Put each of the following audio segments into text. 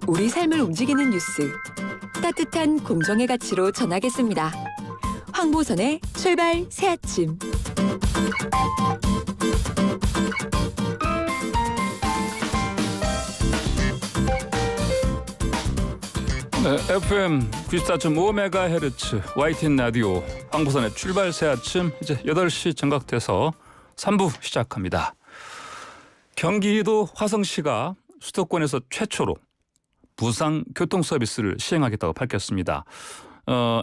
우리 삶을 움직이는 뉴스. 따뜻한 공정의 가치로 전하겠습니다. 황보선의 출발 새아침. 네, FM 94.5MHz YTN 라디오 황보선의 출발 새아침 이제 8시 정각돼서 3부 시작합니다. 경기도 화성시가 수도권에서 최초로 무상 교통 서비스를 시행하겠다고 밝혔습니다.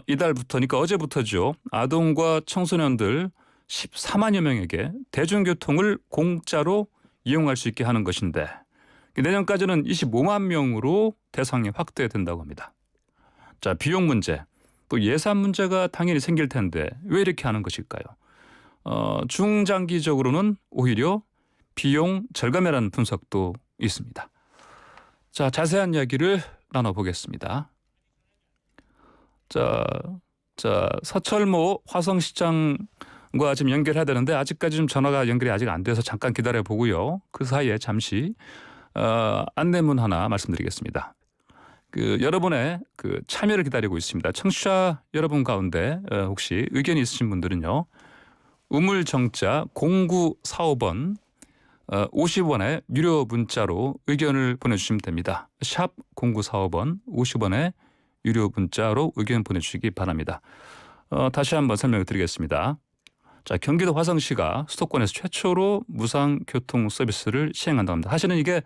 이달부터니까 어제부터죠. 아동과 청소년들 14만여 명에게 대중교통을 공짜로 이용할 수 있게 하는 것인데 내년까지는 25만 명으로 대상이 확대된다고 합니다. 자, 비용 문제, 또 예산 문제가 당연히 생길 텐데 왜 이렇게 하는 것일까요? 중장기적으로는 오히려 비용 절감이라는 분석도 있습니다. 자, 자세한 이야기를 나눠보겠습니다. 자, 서철모 화성시장과 지금 연결해야 되는데 아직까지 좀 전화가 연결이 아직 안 돼서 잠깐 기다려 보고요. 그 사이에 잠시 안내문 하나 말씀드리겠습니다. 여러분의 참여를 기다리고 있습니다. 청취자 여러분 가운데 혹시 의견이 있으신 분들은요. 우물정자 0945번 50원의 유료 문자로 의견을 보내주시면 됩니다. 샵 0945번 50원의 유료 문자로 의견 보내주시기 바랍니다. 다시 한번 설명을 드리겠습니다. 자, 경기도 화성시가 수도권에서 최초로 무상 교통 서비스를 시행한다고 합니다. 사실은 이게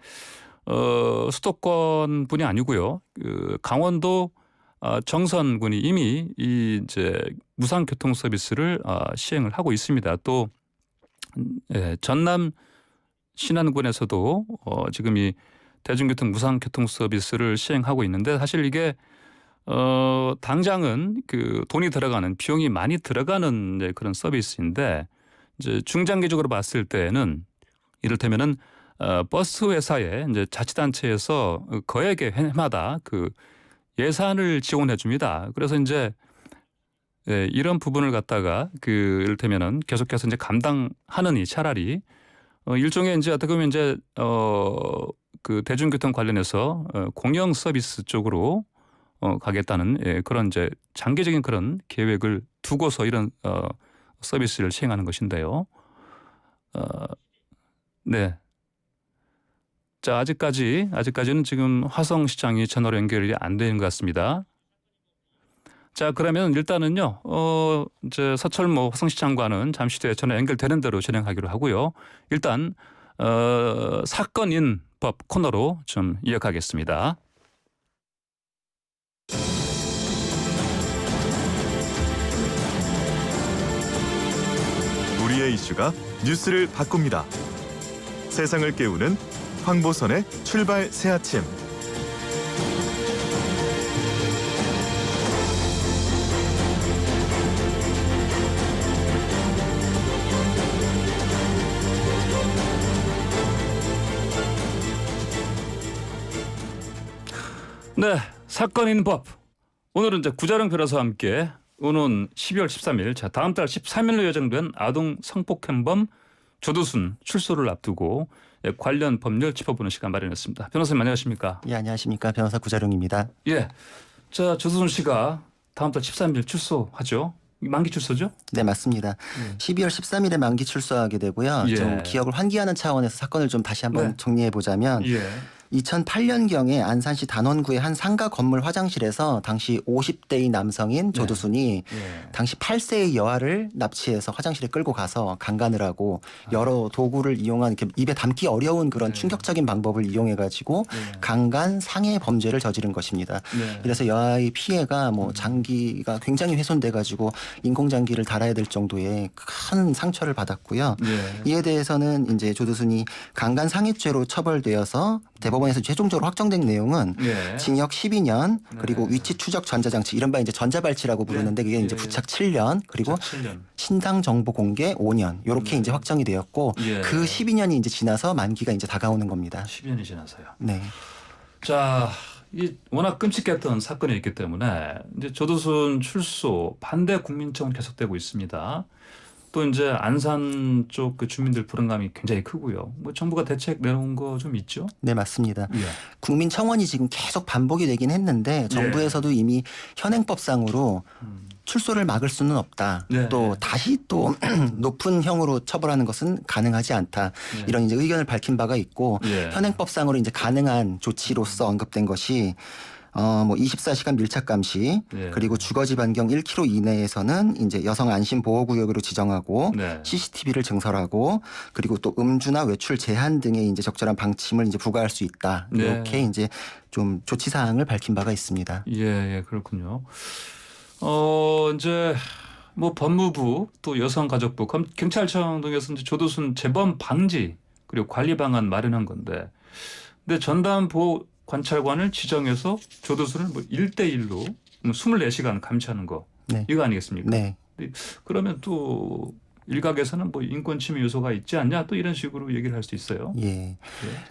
수도권뿐이 아니고요. 강원도 정선군이 이미 이제 무상 교통 서비스를 시행을 하고 있습니다. 또 전남 신안군에서도 지금 이 대중교통 무상 교통 서비스를 시행하고 있는데 사실 이게 당장은 돈이 들어가는 비용이 많이 들어가는 이제 그런 서비스인데 이제 중장기적으로 봤을 때는 이를테면은 버스 회사의 이제 자치단체에서 거액의 해마다 예산을 지원해 줍니다. 그래서 이제 이런 부분을 갖다가 이를테면은 계속해서 이제 감당하느니 차라리 일종의 이제 어떻게 보면 이제 대중교통 관련해서 공영 서비스 쪽으로 가겠다는 그런 이제 장기적인 그런 계획을 두고서 이런 서비스를 시행하는 것인데요. 네. 자, 아직까지는 지금 화성시장이 전화로 연결이 안 되는 것 같습니다. 자, 그러면 일단은요, 이제 서철모 화성시장과는 잠시 뒤에 전화 연결되는 대로 진행하기로 하고요. 일단, 사건인 법 코너로 좀 이어가겠습니다. 우리의 이슈가 뉴스를 바꿉니다. 세상을 깨우는 황보선의 출발 새아침. 네, 사건인 법. 오늘은 이제 구자룡 변호사와 함께 오는 12월 13일, 자, 다음 달 13일로 예정된 아동 성폭행범 조두순 출소를 앞두고 관련 법률 짚어보는 시간 마련했습니다. 변호사님 안녕하십니까? 예, 안녕하십니까. 변호사 구자룡입니다. 예, 자, 조두순 씨가 다음 달 13일 출소하죠? 만기 출소죠? 네, 맞습니다. 12월 13일에 만기 출소하게 되고요. 예. 좀 기억을 환기하는 차원에서 사건을 좀 다시 한번 네. 정리해 보자면 예. 2008년경에 안산시 단원구의 한 상가 건물 화장실에서 당시 50대의 남성인 조두순이 당시 8세의 여아를 납치해서 화장실에 끌고 가서 강간을 하고 여러 도구를 이용한 이렇게 입에 담기 어려운 그런 충격적인 방법을 이용해 가지고 강간 상해 범죄를 저지른 것입니다. 그래서 여아의 피해가 장기가 굉장히 훼손돼 가지고 인공장기를 달아야 될 정도의 큰 상처를 받았고요. 이에 대해서는 이제 조두순이 강간 상해죄로 처벌되어서 대법원에서 최종적으로 확정된 내용은 징역 12년 그리고 위치 추적 전자장치 이른바 이제 전자발치라고 부르는데 그게 이제 부착 7년 그리고 신상 정보 공개 5년 이렇게 이제 확정이 되었고 그 12년이 이제 지나서 만기가 이제 다가오는 겁니다. 12년이 지나서요. 네. 자, 이 워낙 끔찍했던 사건이 있기 때문에 이제 조두순 출소 반대 국민청은 계속되고 있습니다. 또 이제 안산 쪽 그 주민들 불안감이 굉장히 크고요. 뭐 정부가 대책 내놓은 거 좀 있죠? 네, 맞습니다. 예. 국민청원이 지금 계속 반복이 되긴 했는데 정부에서도 이미 현행법상으로 출소를 막을 수는 없다. 네. 또 다시 또 높은 형으로 처벌하는 것은 가능하지 않다. 네. 이런 이제 의견을 밝힌 바가 있고 예. 현행법상으로 이제 가능한 조치로서 언급된 것이 뭐 24시간 밀착 감시 예. 그리고 주거지 반경 1km 이내에서는 이제 여성 안심 보호 구역으로 지정하고 네. CCTV를 증설하고 그리고 또 음주나 외출 제한 등의 이제 적절한 방침을 이제 부과할 수 있다. 네. 이렇게 이제 좀 조치 사항을 밝힌 바가 있습니다. 예, 그렇군요. 이제 뭐 법무부 또 여성가족부, 경찰청 등에서 이제 조두순 재범 방지 그리고 관리 방안 마련한 건데, 근데 전담 보호 관찰관을 지정해서 조두순을 뭐 1대1로 24시간 감시하는 거 네. 이거 아니겠습니까? 네. 그러면 또 일각에서는 뭐 인권 침해 요소가 있지 않냐 또 이런 식으로 얘기를 할 수 있어요. 예.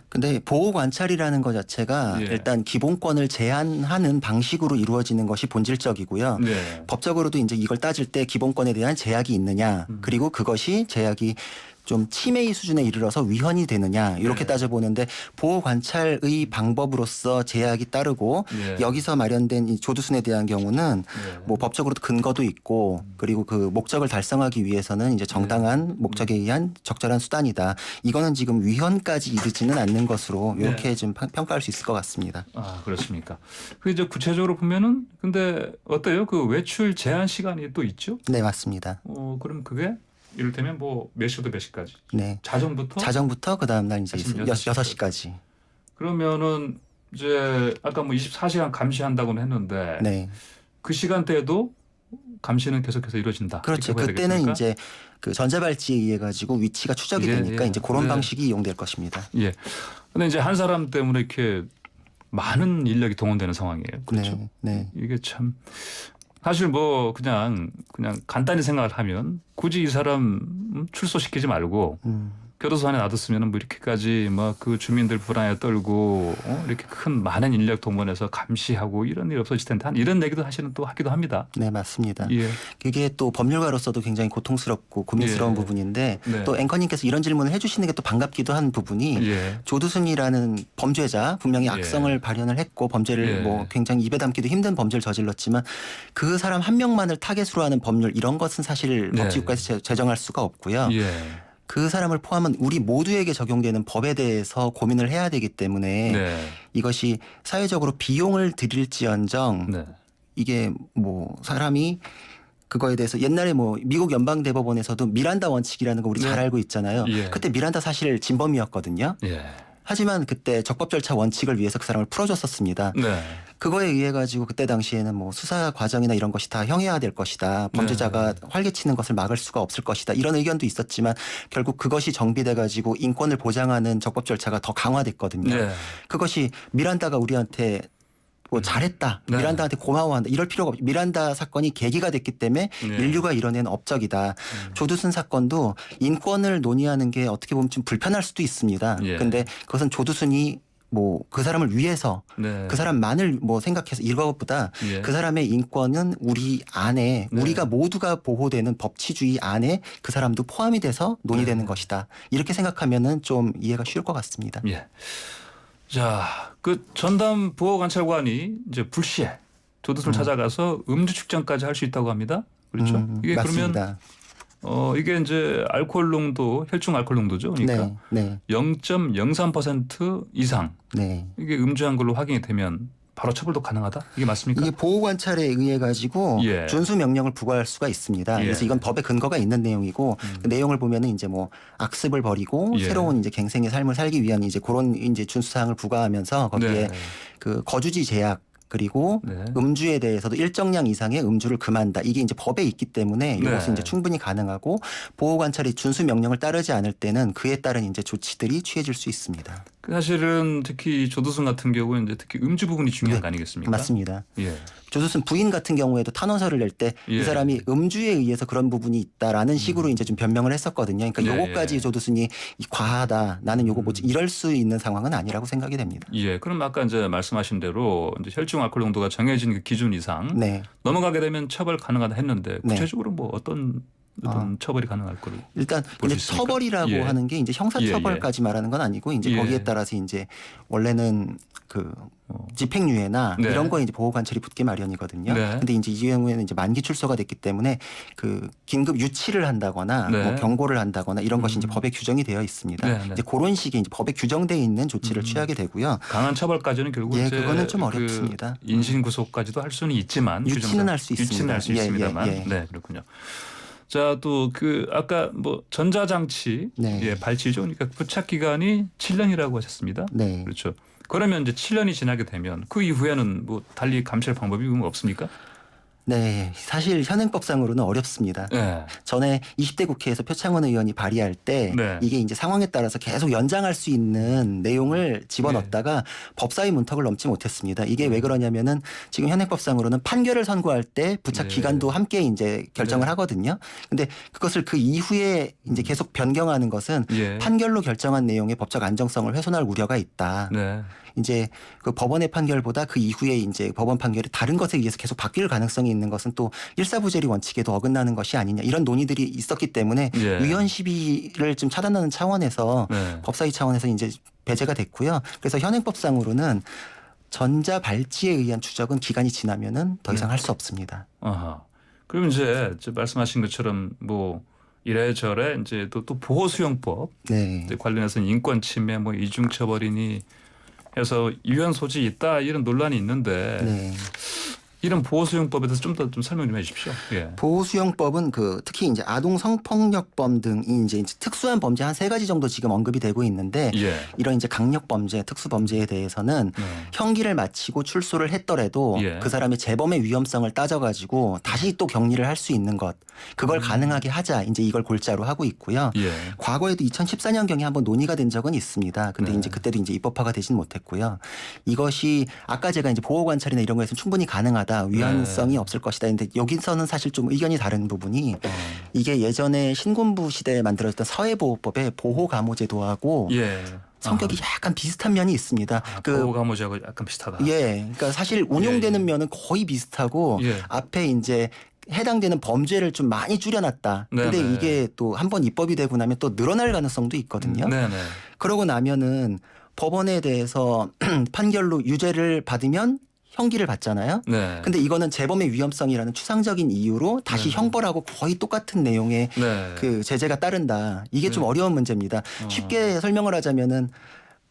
근데 보호 관찰이라는 것 자체가 예. 일단 기본권을 제한하는 방식으로 이루어지는 것이 본질적이고요. 네. 법적으로도 이제 이걸 따질 때 기본권에 대한 제약이 있느냐, 그리고 그것이 제약이 좀 침해의 수준에 이르러서 위헌이 되느냐 이렇게 네. 따져보는데 보호 관찰의 방법으로서 제약이 따르고 예. 여기서 마련된 이 조두순에 대한 경우는 예. 뭐 법적으로도 근거도 있고 그리고 그 목적을 달성하기 위해서는 이제 정당한 목적에 의한 적절한 수단이다. 이거는 지금 위헌까지 이르지는 않는 것으로 이렇게 네. 좀 평가할 수 있을 것 같습니다. 아, 그렇습니까? 그 이제 구체적으로 보면은 근데 어때요? 그 외출 제한 시간이 또 있죠? 네, 맞습니다. 그럼 그게 이를테면 뭐 몇 시부터 몇 시까지? 네. 자정부터? 자정부터 그 다음 날 이제 아침 6시까지. 그러면은 이제 아까 뭐 24시간 감시한다고는 했는데 네. 그 시간대에도 감시는 계속해서 이루어진다. 그렇죠. 이렇게 봐야 그때는 되겠습니까? 이제 그 전자발찌에 의해 가지고 위치가 추적이 예, 되니까 예. 이제 그런 네. 방식이 이용될 것입니다. 예. 근데 이제 한 사람 때문에 이렇게 많은 인력이 동원되는 상황이에요. 그렇죠. 네. 네. 이게 참 사실 뭐 그냥 간단히 생각을 하면 굳이 이 사람 출소시키지 말고 교도소 안에 놔뒀으면 뭐 이렇게까지 막 그 주민들 불안에 떨고 이렇게 큰 많은 인력 동원해서 감시하고 이런 일이 없어질 텐데 이런 얘기도 사실은 또 하기도 합니다. 네, 맞습니다. 예. 그게 또 법률가로서도 굉장히 고통스럽고 고민스러운 예. 부분인데 네. 또 앵커님께서 이런 질문을 해주시는 게 또 반갑기도 한 부분이 예. 조두순이라는 범죄자 분명히 악성을 발현을 했고 범죄를 예. 뭐 굉장히 입에 담기도 힘든 범죄를 저질렀지만 그 사람 한 명만을 타겟으로 하는 법률 이런 것은 사실 네. 법치국가에서 제정할 수가 없고요. 예. 그 사람을 포함한 우리 모두에게 적용되는 법에 대해서 고민을 해야 되기 때문에 네. 이것이 사회적으로 비용을 들일지언정 네. 이게 뭐 사람이 그거에 대해서 옛날에 뭐 미국 연방대법원에서도 미란다 원칙이라는 거 우리 잘 네. 알고 있잖아요. 예. 그때 미란다 사실 진범이었거든요. 예. 하지만 그때 적법 절차 원칙을 위해서 그 사람을 풀어줬었습니다. 네. 그거에 의해 가지고 그때 당시에는 뭐 수사 과정이나 이런 것이 다 형해화될 것이다. 범죄자가 활개치는 것을 막을 수가 없을 것이다. 이런 의견도 있었지만 결국 그것이 정비돼 가지고 인권을 보장하는 적법 절차가 더 강화됐거든요. 네. 그것이 미란다가 우리한테 뭐 잘했다. 네. 미란다한테 고마워한다. 이럴 필요가 없죠. 미란다 사건이 계기가 됐기 때문에 네. 인류가 이뤄낸 업적이다. 조두순 사건도 인권을 논의하는 게 어떻게 보면 좀 불편할 수도 있습니다. 예. 근데 그것은 조두순이 뭐 그 사람을 위해서 네. 그 사람만을 뭐 생각해서 이것보다 예. 그 사람의 인권은 우리 안에 네. 우리가 모두가 보호되는 법치주의 안에 그 사람도 포함이 돼서 논의되는 것이다. 이렇게 생각하면은 좀 이해가 쉬울 것 같습니다. 예. 자, 그 전담 보호 관찰관이 이제 불시에 조두순을 찾아가서 음주 측정까지 할 수 있다고 합니다. 그렇죠? 이게 맞습니다. 그러면 이게 이제 알코올 농도, 혈중 알코올 농도죠. 그러니까 네, 0.03% 이상 네. 이게 음주한 걸로 확인이 되면 바로 처벌도 가능하다? 이게 맞습니까? 이게 보호 관찰에 의해 가지고 예. 준수 명령을 부과할 수가 있습니다. 예. 그래서 이건 법에 근거가 있는 내용이고 그 내용을 보면은 이제 뭐 악습을 버리고 예. 새로운 이제 갱생의 삶을 살기 위한 이제 그런 이제 준수 사항을 부과하면서 거기에 네. 그 거주지 제약 그리고 네. 음주에 대해서도 일정량 이상의 음주를 금한다. 이게 이제 법에 있기 때문에 이것은 네. 이제 충분히 가능하고 보호 관찰이 준수 명령을 따르지 않을 때는 그에 따른 이제 조치들이 취해질 수 있습니다. 사실은 특히 조두순 같은 경우는 이제 특히 음주 부분이 중요한 거 아니겠습니까? 맞습니다. 예. 조두순 부인 같은 경우에도 탄원서를 낼 때 이 예. 사람이 음주에 의해서 그런 부분이 있다라는 식으로 이제 좀 변명을 했었거든요. 그러니까 예, 요거까지 예. 조두순이 과하다. 나는 요거 뭐지 이럴 수 있는 상황은 아니라고 생각이 됩니다. 예. 그럼 아까 이제 말씀하신 대로 이제 혈중 알코올 농도가 정해진 그 기준 이상 네. 넘어가게 되면 처벌 가능하다 했는데 네. 구체적으로 뭐 어떤 어떤 처벌이 가능할 거로. 일단 볼수 근데 있으니까. 처벌이라고 예. 하는 게 이제 형사처벌까지 말하는 건 아니고 이제 예. 거기에 따라서 이제 원래는 그 집행유예나 네. 이런 거에 이제 보호관찰이 붙기 마련이거든요. 네. 근데 이제 이 경우에는 이제 만기 출소가 됐기 때문에 그 긴급 유치를 한다거나 네. 뭐 경고를 한다거나 이런 것이 이제 법에 규정이 되어 있습니다. 네, 네. 이제 그런 식의 이제 법에 규정되어 있는 조치를 취하게 되고요. 강한 처벌까지는 결국 예, 이제 그거는 좀 그 어렵습니다. 인신 구속까지도 할 수는 있지만 유치는 할 수 있습니다. 유치는 할 수 예, 있습니다만. 예, 예. 네, 그렇군요. 자, 또 그 아까 뭐 전자장치 네. 예, 발치죠. 그러니까 부착 기간이 7년이라고 하셨습니다. 네. 그렇죠. 그러면 이제 7년이 지나게 되면 그 이후에는 뭐 달리 감시할 방법이 뭐 없습니까? 네, 사실 현행법상으로는 어렵습니다. 네. 전에 20대 국회에서 표창원 의원이 발의할 때 네. 이게 이제 상황에 따라서 계속 연장할 수 있는 내용을 집어넣다가 법사위 문턱을 넘지 못했습니다. 이게 왜 그러냐면은 지금 현행법상으로는 판결을 선고할 때 부착 네. 기간도 함께 이제 결정을 네. 하거든요. 근데 그것을 그 이후에 이제 계속 변경하는 것은 예. 판결로 결정한 내용의 법적 안정성을 훼손할 우려가 있다. 네. 이제 그 법원의 판결보다 그 이후에 이제 법원 판결이 다른 것에 의해서 계속 바뀔 가능성이 있는 것은 또 일사부재리 원칙에도 어긋나는 것이 아니냐 이런 논의들이 있었기 때문에 예. 위헌 시비를 좀 차단하는 차원에서 네. 법사위 차원에서 이제 배제가 됐고요. 그래서 현행법상으로는 전자 발찌에 의한 추적은 기간이 지나면은 더 이상 할 수 없습니다. 아하. 그럼 이제 말씀하신 것처럼 뭐 이래저래 이제 또 보호수용법 네. 이제 관련해서는 인권 침해 뭐 이중처벌이니 해서 유연 소지 있다 이런 논란이 있는데 네. 이런 보호수용법에 대해서 좀 더 좀 설명 좀 해주십시오. 예. 보호수용법은 그 특히 이제 아동 성폭력범 등이 이제 특수한 범죄 한 3가지 정도 지금 언급이 되고 있는데 예. 이런 이제 강력 범죄, 특수 범죄에 대해서는 형기를 마치고 출소를 했더라도 예. 그 사람의 재범의 위험성을 따져가지고 다시 또 격리를 할 수 있는 것 그걸 가능하게 하자 이제 이걸 골자로 하고 있고요. 예. 과거에도 2014년경에 한번 논의가 된 적은 있습니다. 근데 네. 이제 그때도 이제 입법화가 되진 못했고요. 이것이 아까 제가 이제 보호 관찰이나 이런 거에서는 충분히 가능하다, 위헌성이 없을 것이다. 근데 여기서는 사실 좀 의견이 다른 부분이 이게 예전에 신군부 시대에 만들어졌던 사회보호법의 보호감호제도하고 예. 성격이 약간 비슷한 면이 있습니다. 보호감호제하고 약간 비슷하다. 예, 그러니까 사실 운용되는 면은 거의 비슷하고 예. 앞에 이제 해당되는 범죄를 좀 많이 줄여놨다. 근데 네네. 이게 또 한번 입법이 되고 나면 또 늘어날 가능성도 있거든요. 네네. 그러고 나면은 법원에 대해서 판결로 유죄를 받으면 형기를 받잖아요. 네. 근데 이거는 재범의 위험성이라는 추상적인 이유로 다시 네. 형벌하고 거의 똑같은 내용의 네. 그 제재가 따른다. 이게 좀 네. 어려운 문제입니다. 쉽게 설명을 하자면은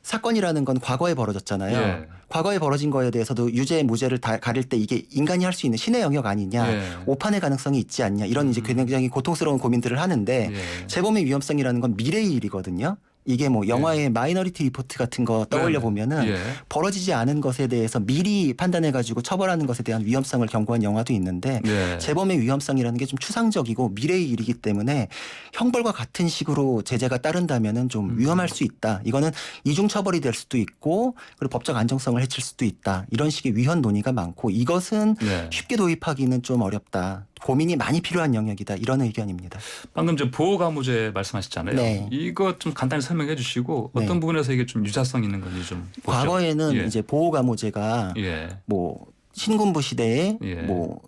사건이라는 건 과거에 벌어졌잖아요. 예. 과거에 벌어진 거에 대해서도 유죄 무죄를 다 가릴 때 이게 인간이 할 수 있는 신의 영역 아니냐, 예. 오판의 가능성이 있지 않냐 이런 이제 굉장히 고통스러운 고민들을 하는데 예. 재범의 위험성이라는 건 미래의 일이거든요. 이게 뭐 영화의 마이너리티 리포트 같은 거 떠올려 보면은 예. 벌어지지 않은 것에 대해서 미리 판단해 가지고 처벌하는 것에 대한 위험성을 경고한 영화도 있는데 네. 재범의 위험성이라는 게 좀 추상적이고 미래의 일이기 때문에 형벌과 같은 식으로 제재가 따른다면은 좀 위험할 수 있다. 이거는 이중 처벌이 될 수도 있고 그리고 법적 안정성을 해칠 수도 있다. 이런 식의 위헌 논의가 많고 이것은 네. 쉽게 도입하기는 좀 어렵다. 고민이 많이 필요한 영역이다. 이런 의견입니다. 방금 저 보호감호제 말씀하셨잖아요. 네. 이거 좀 간단히 설명해 주시고 네. 어떤 부분에서 이게 좀 유사성 있는 건지 좀 보죠. 과거에는 예. 이제 보호감호제가 예. 뭐 신군부 시대에 예. 뭐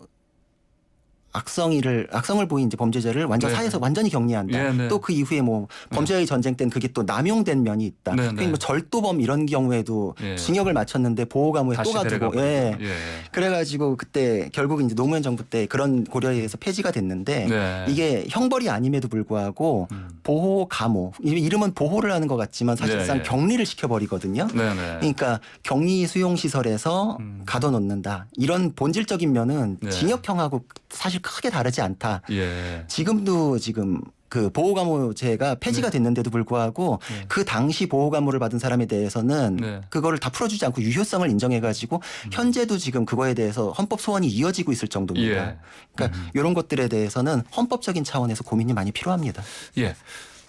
악성을 보인 이제 범죄자를 완전 네. 사회에서 완전히 격리한다. 예, 네. 또 그 이후에 뭐 범죄의 전쟁 때는 그게 또 남용된 면이 있다. 네, 그러니까 네. 뭐 절도범 이런 경우에도 예. 징역을 마쳤는데 보호감호에 또 다시 데려가 가두고 예. 예. 그래가지고 그때 결국 이제 노무현 정부 때 그런 고려에 의해서 폐지가 됐는데 네. 이게 형벌이 아님에도 불구하고 보호 감호 이름은 보호를 하는 것 같지만 사실상 네, 네. 격리를 시켜버리거든요. 네네. 그러니까 격리 수용 시설에서 가둬놓는다. 이런 본질적인 면은 네. 징역형하고 사실 크게 다르지 않다. 예. 지금도 지금 그 보호감호제가 폐지가 됐는데도 불구하고 네. 그 당시 보호감호를 받은 사람에 대해서는 네. 그거를 다 풀어주지 않고 유효성을 인정해가지고 현재도 지금 그거에 대해서 헌법 소원이 이어지고 있을 정도입니다. 예. 그러니까 이런 것들에 대해서는 헌법적인 차원에서 고민이 많이 필요합니다. 예.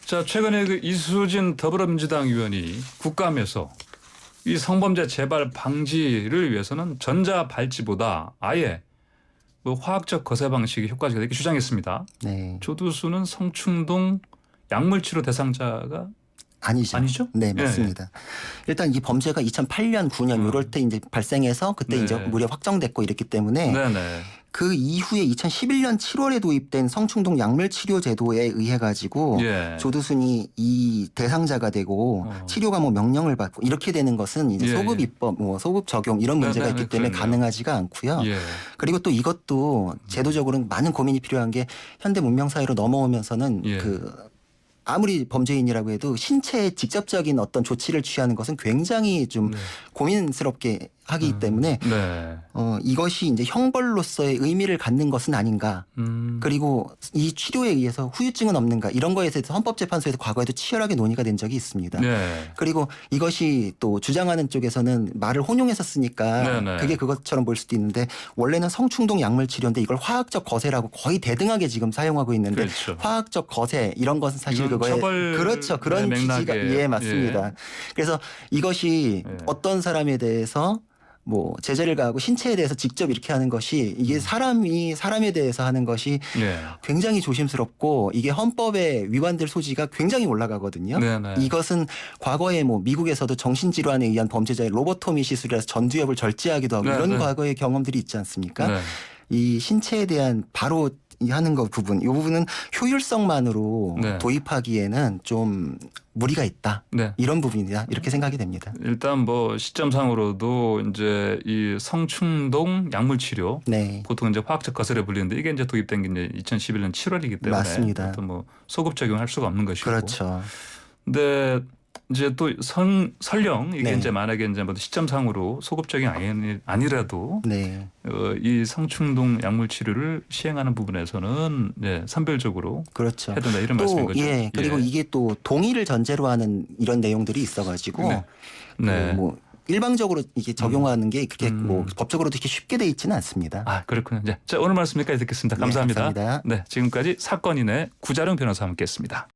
자, 최근에 그 이수진 더불어민주당 의원이 국감에서 이 성범죄 재발 방지를 위해서는 전자 발찌보다 아예 뭐 화학적 거세 방식이 효과적이다 이렇게 주장했습니다. 네. 조두수는 성충동 약물치료 대상자가 아니죠. 아니죠? 네, 예, 맞습니다. 일단 이 범죄가 2008년, 9년 이럴 때 이제 발생해서 그때 네. 이제 무려 확정됐고 이랬기 때문에 네네. 그 이후에 2011년 7월에 도입된 성충동 약물 치료 제도에 의해 가지고 예. 조두순이 이 대상자가 되고 치료 감호 명령을 받고 이렇게 되는 것은 이제 예, 소급 예. 입법, 뭐 소급 적용 이런 문제가 네네, 있기 때문에 그러네요. 가능하지가 않고요. 예. 그리고 또 이것도 제도적으로는 많은 고민이 필요한 게 현대 문명 사회로 넘어오면서는 예. 아무리 범죄인이라고 해도 신체에 직접적인 어떤 조치를 취하는 것은 굉장히 좀 네. 고민스럽게 하기 때문에 네. 이것이 이제 형벌로서의 의미를 갖는 것은 아닌가. 그리고 이 치료에 의해서 후유증은 없는가 이런 거에 대해서 헌법재판소에서 과거에도 치열하게 논의가 된 적이 있습니다. 네. 그리고 이것이 또 주장하는 쪽에서는 말을 혼용해서 쓰니까 네네. 그게 그것처럼 보일 수도 있는데 원래는 성충동 약물 치료인데 이걸 화학적 거세라고 거의 대등하게 지금 사용하고 있는데 그렇죠. 화학적 거세 이런 것은 사실 이건 그거에 처벌 그렇죠. 그런 맥락에, 취지가 예 맞습니다. 그래서 이것이 예. 어떤 사람에 대해서 뭐 제재를 가하고 신체에 대해서 직접 이렇게 하는 것이 이게 사람에 대해서 하는 것이 예. 굉장히 조심스럽고 이게 헌법에 위반될 소지가 굉장히 올라가거든요. 네네. 이것은 과거에 뭐 미국에서도 정신질환에 의한 범죄자의 로보토미 시술이라서 전두엽을 절제하기도 하고 네, 이런 네. 과거의 경험들이 있지 않습니까? 네. 이 신체에 대한 바로 이 하는 것 부분, 이 부분은 효율성만으로 네. 도입하기에는 좀 무리가 있다. 네. 이런 부분이다. 이렇게 생각이 됩니다. 일단 뭐 시점상으로도 이제 이 성충동 약물 치료 네. 보통 이제 화학적 거세를 불리는데 이게 이제 도입된 게 이제 2011년 7월이기 때문에 맞습니다. 어떤 뭐 소급 적용할 수가 없는 것이고. 그렇죠. 근데 이제 또 설령 이게 네. 이제 만약에 이제 뭐 시점상으로 소급 적용 아니라도 네. 이 성충동 약물 치료를 시행하는 부분에서는 네, 선별적으로 그렇죠. 해야 된다 이런 말씀인 또 거죠. 예. 그리고 이게 또 동의를 전제로 하는 이런 내용들이 있어가지고 네. 네. 뭐 일방적으로 이게 적용하는 게 그렇게 뭐 법적으로도 이렇게 쉽게 돼 있지는 않습니다. 아 그렇군요. 자 오늘 말씀 여기까지 듣겠습니다. 감사합니다. 네, 감사합니다. 네, 지금까지 사건인의 구자룡 변호사와 함께했습니다.